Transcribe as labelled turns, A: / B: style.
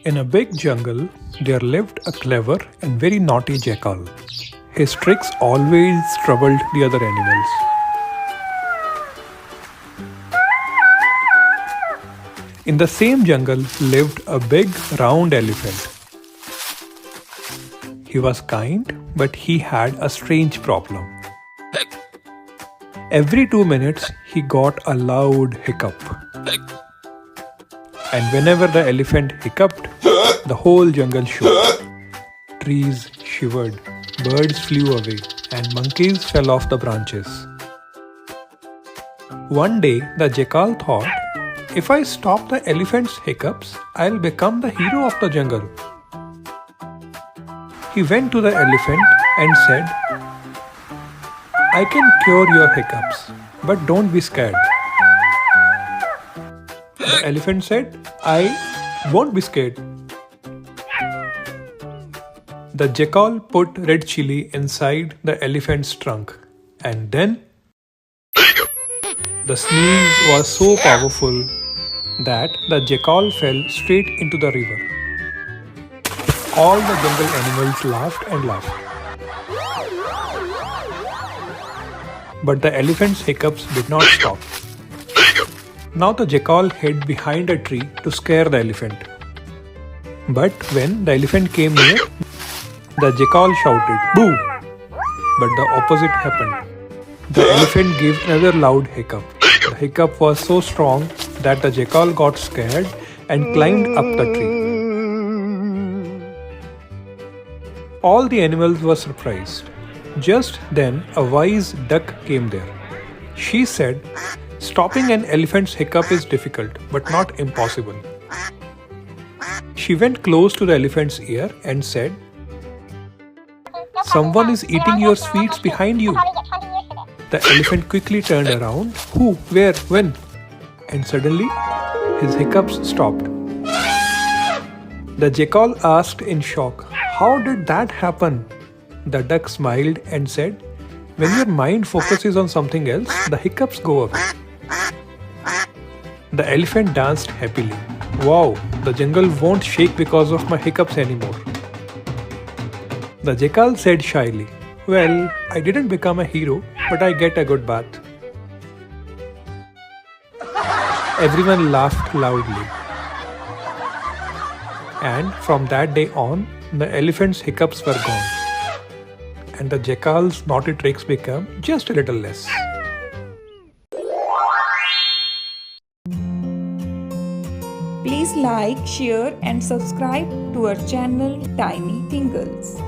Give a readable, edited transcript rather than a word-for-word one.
A: In a big jungle, there lived a clever and very naughty jackal. His tricks always troubled the other animals. In the same jungle lived a big round elephant. He was kind, but he had a strange problem. Every 2 minutes, he got a loud hiccup. And whenever the elephant hiccuped, the whole jungle shook. Trees shivered, birds flew away, and monkeys fell off the branches. One day, the jackal thought, if I stop the elephant's hiccups, I'll become the hero of the jungle. He went to the elephant and said, I can cure your hiccups, but don't be scared. The elephant said, I won't be scared. The jackal put red chili inside the elephant's trunk, and then the sneeze was so powerful that the jackal fell straight into the river. All the jungle animals laughed and laughed. But the elephant's hiccups did not stop. Now the jackal hid behind a tree to scare the elephant. But when the elephant came near, the jackal shouted, "Boo!" But the opposite happened. The elephant gave another loud hiccup. The hiccup was so strong that the jackal got scared and climbed up the tree. All the animals were surprised. Just then, a wise duck came there. She said, stopping an elephant's hiccup is difficult, but not impossible. She went close to the elephant's ear and said, someone is eating your sweets behind you. The elephant quickly turned around. Who? Where? When? And suddenly, his hiccups stopped. The jackal asked in shock, how did that happen? The duck smiled and said, when your mind focuses on something else, the hiccups go away. The elephant danced happily. Wow, the jungle won't shake because of my hiccups anymore. The jackal said shyly, well, I didn't become a hero, but I get a good bath. Everyone laughed loudly. And from that day on, the elephant's hiccups were gone. And the jackal's naughty tricks became just a little less.
B: Please like, share and subscribe to our channel Tiny Tingles.